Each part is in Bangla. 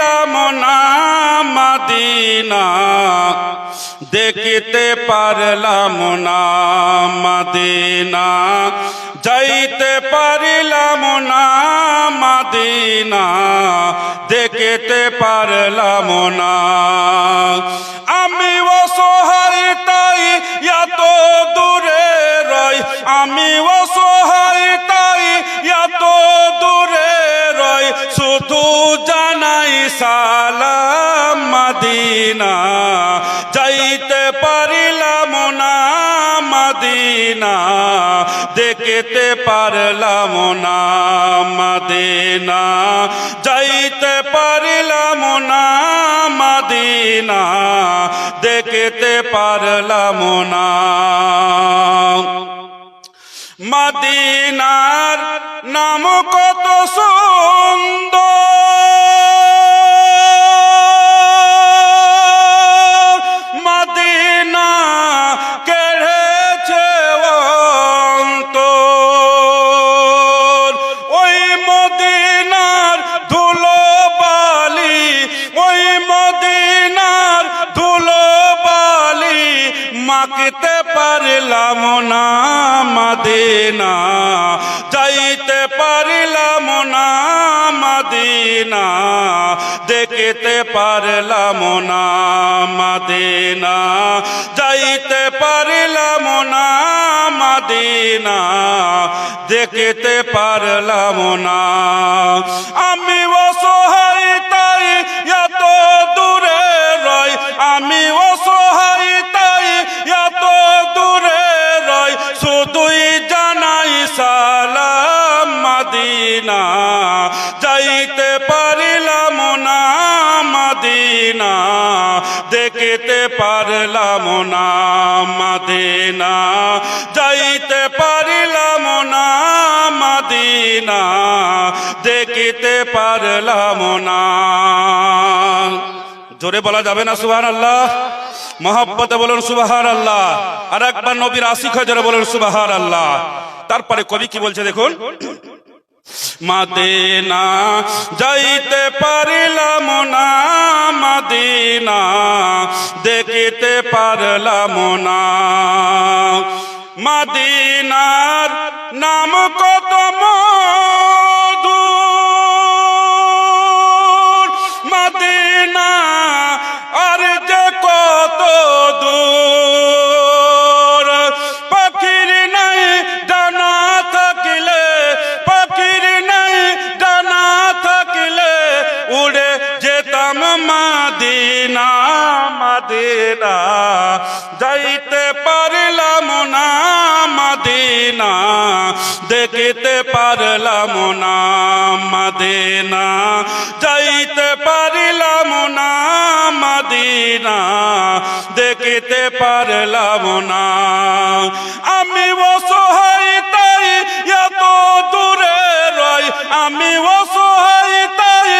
পারিলাম না মদিনা, দেখিতে পারলাম না মদিনা, যাইতে পারিলাম না মদিনা, দেখিতে পারলাম না। আমি অসহায় তাই এত দূরে রই, আমি অসহায় তাই এত দূরে রই, শুধু জানাই সালাম মদিনা, যাইতে পারিলাম না মদিনা, দেখিতে পারলাম না মদিনা, যাইতে পারলাম না মদিনা, দেখিতে পারলাম না। মদিনার নাম কত সুন্দর, মদিনা কেড়েছে অন্তর, ওই মদিনার ধুলো বালি, ওই মদিনার ধুলো বালি, মাখতে পারলাম না মদিনা, যাইতে পারলাম না মদিনা, দেখিতে পারলাম না মদিনা, যাইতে পারলাম না মদিনা, দেখিতে পারলাম না। আমি অসহায় তাই এত দূরে রই, আমি অসহায় তাই এত দূরে রই, শুধুই জানাই সালাম মদিনা, যাইতে পারলাম না মদিনা, দেখিতে পারলাম না মদিনা, যাইতে পারলাম না মদিনা, দেখিতে পারলাম না। জোরে বলা যাবে না সুবহানাল্লাহ? মহব্বতে বলুন সুবহানাল্লাহ। আর একবার নবীর আশিক হয়ে জোরে বলুন সুবহানাল্লাহ। তারপরে কবি কি বলছে দেখুন, মদিনা যাইতে পারলাম না মদিনা, দেখিতে পারলাম না। মদিনার নাম কত মধুর, মদিনা আর যে কত দূর, পাখির নাই ডানা থাকিলে, পাখির নাই ডানা থাকিলে, উড়ে যেতাম মদিনা, মদিনা যাইতে পারলাম না মদিনা, দেখিতে পারলাম না মদিনা, যাইতে পারলাম না মদিনা, দেখিতে পারলাম না। আমি অসহায় তাই এত দূরে রই, আমি অসহায় তাই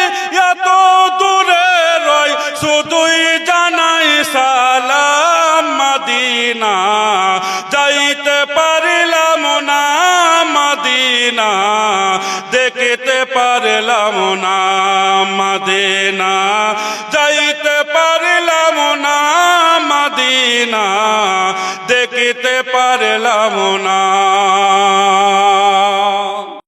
এত দূরে রই, শুধুই জানাই সালাম মদিনা, যাইতে পারলাম না মদিনা, দেখিতে পারলাম না মদিনা, যাইতে পারলাম না মদিনা, দেখিতে পারলাম না।